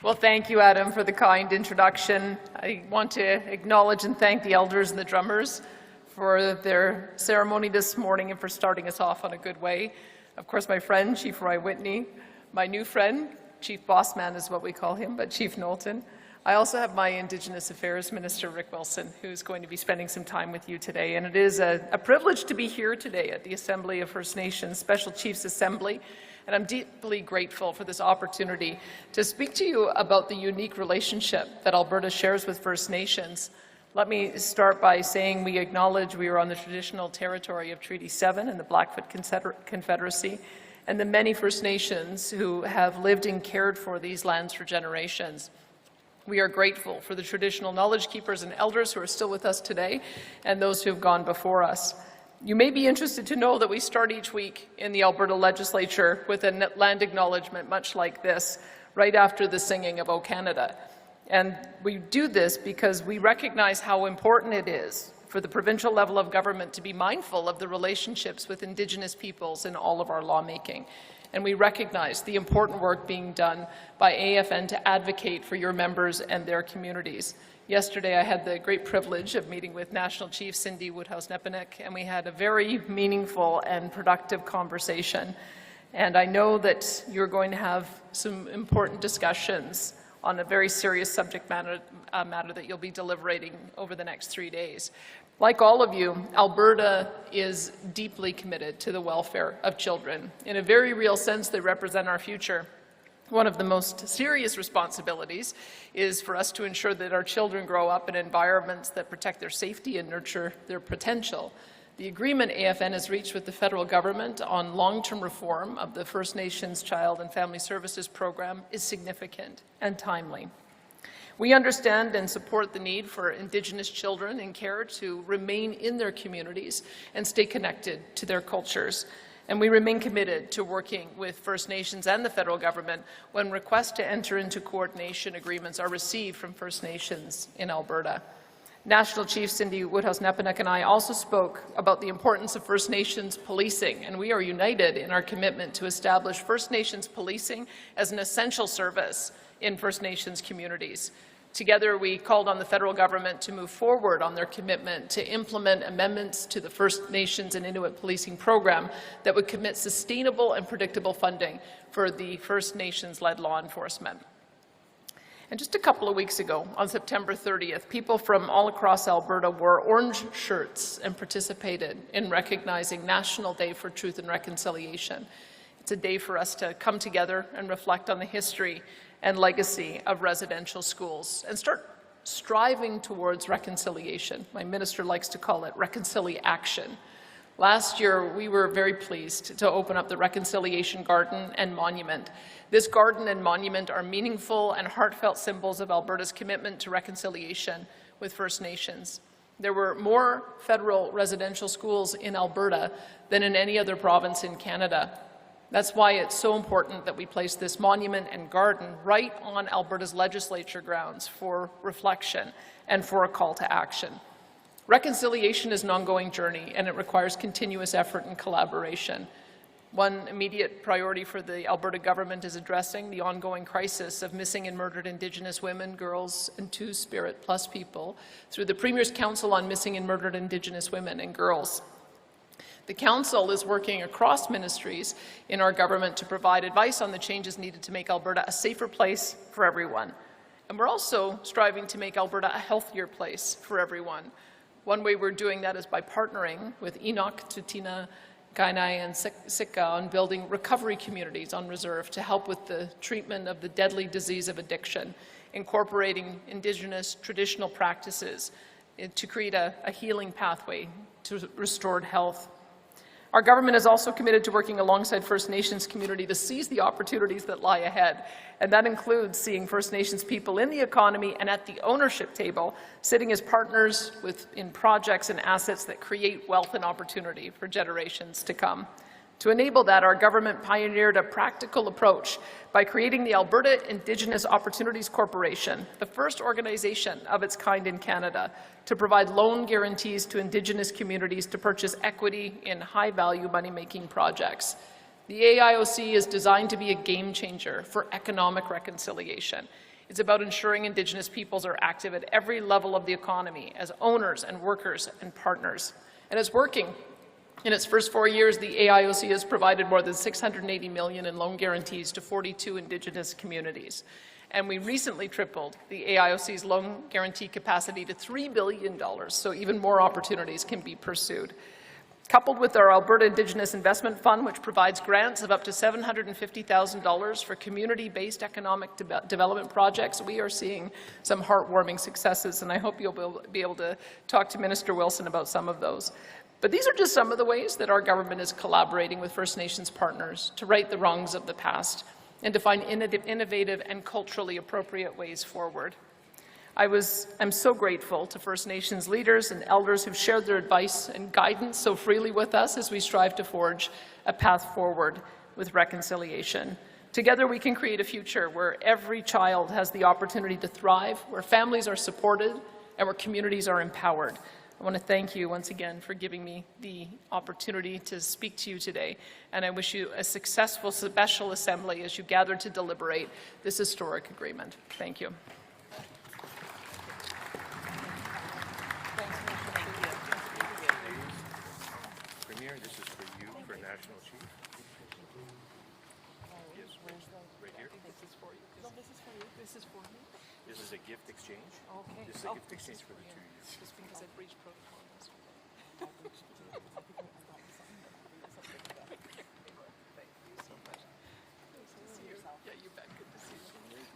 Well, thank you, Adam, for the kind introduction. I want to acknowledge and thank the elders and the drummers for their ceremony this morning and for starting us off on a good way. Of course, my friend, Chief Roy Whitney, my new friend, Chief Bossman is what we call him, but Chief Knowlton. I also have my Indigenous Affairs Minister, Rick Wilson, who's going to be spending some time with you today. And it is a privilege to be here today at the Assembly of First Nations Special Chiefs Assembly. And I'm deeply grateful for this opportunity to speak to you about the unique relationship that Alberta shares with First Nations. Let me start by saying we acknowledge we are on the traditional territory of Treaty 7 and the Blackfoot Confederacy, and the many First Nations who have lived and cared for these lands for generations. We are grateful for the traditional knowledge keepers and elders who are still with us today and those who have gone before us. You may be interested to know that we start each week in the Alberta Legislature with a land acknowledgement much like this, right after the singing of O Canada. And we do this because we recognize how important it is for the provincial level of government to be mindful of the relationships with Indigenous peoples in all of our lawmaking. And we recognize the important work being done by AFN to advocate for your members and their communities. Yesterday, I had the great privilege of meeting with National Chief Cindy Woodhouse-Nepanick, and we had a very meaningful and productive conversation. And I know that you're going to have some important discussions on a very serious subject matter that you'll be deliberating over the next 3 days. Like all of you, Alberta is deeply committed to the welfare of children. In a very real sense, they represent our future. One of the most serious responsibilities is for us to ensure that our children grow up in environments that protect their safety and nurture their potential. The agreement AFN has reached with the federal government on long-term reform of the First Nations Child and Family Services Program is significant and timely. We understand and support the need for Indigenous children in care to remain in their communities and stay connected to their cultures. And we remain committed to working with First Nations and the federal government when requests to enter into coordination agreements are received from First Nations in Alberta. National Chief Cindy Woodhouse-Nepanick and I also spoke about the importance of First Nations policing, and we are united in our commitment to establish First Nations policing as an essential service in First Nations communities. Together, we called on the federal government to move forward on their commitment to implement amendments to the First Nations and Inuit policing program that would commit sustainable and predictable funding for the First Nations-led law enforcement. And just a couple of weeks ago, on September 30th, people from all across Alberta wore orange shirts and participated in recognizing National Day for Truth and Reconciliation. It's a day for us to come together and reflect on the history and legacy of residential schools and start striving towards reconciliation. My minister likes to call it reconciliation. Last year, we were very pleased to open up the Reconciliation Garden and Monument. This garden and monument are meaningful and heartfelt symbols of Alberta's commitment to reconciliation with First Nations. There were more federal residential schools in Alberta than in any other province in Canada. That's why it's so important that we place this monument and garden right on Alberta's legislature grounds for reflection and for a call to action. Reconciliation is an ongoing journey, and it requires continuous effort and collaboration. One immediate priority for the Alberta government is addressing the ongoing crisis of missing and murdered Indigenous women, girls, and Two-Spirit Plus people through the Premier's Council on Missing and Murdered Indigenous Women and Girls. The Council is working across ministries in our government to provide advice on the changes needed to make Alberta a safer place for everyone. And we're also striving to make Alberta a healthier place for everyone. One way we're doing that is by partnering with Enoch, Tutina, Kainai, and Sitka on building recovery communities on reserve to help with the treatment of the deadly disease of addiction, incorporating Indigenous traditional practices to create a healing pathway to restored health. Our government is also committed to working alongside First Nations community to seize the opportunities that lie ahead, and that includes seeing First Nations people in the economy and at the ownership table, sitting as partners in projects and assets that create wealth and opportunity for generations to come. To enable that, our government pioneered a practical approach by creating the Alberta Indigenous Opportunities Corporation, the first organization of its kind in Canada, to provide loan guarantees to Indigenous communities to purchase equity in high-value money-making projects. The AIOC is designed to be a game changer for economic reconciliation. It's about ensuring Indigenous peoples are active at every level of the economy as owners and workers and partners. And it's working. In its first 4 years, the AIOC has provided more than $680 million in loan guarantees to 42 Indigenous communities. And we recently tripled the AIOC's loan guarantee capacity to $3 billion, so even more opportunities can be pursued. Coupled with our Alberta Indigenous Investment Fund, which provides grants of up to $750,000 for community-based economic development projects, we are seeing some heartwarming successes, and I hope you'll be able to talk to Minister Wilson about some of those. But these are just some of the ways that our government is collaborating with First Nations partners to right the wrongs of the past and to find innovative and culturally appropriate ways forward. I'm so grateful to First Nations leaders and elders who've shared their advice and guidance so freely with us as we strive to forge a path forward with reconciliation. Together we can create a future where every child has the opportunity to thrive, where families are supported, and where communities are empowered. I want to thank you once again for giving me the opportunity to speak to you today, and I wish you a successful special assembly as you gather to deliberate this historic agreement. Thank you. Premier, this is for you for National Chief. Yes, right here. This is for you. No, this is for you. This is for me. This is a gift exchange. Okay. This is a gift exchange for the 2 years. Just because I breached protocol.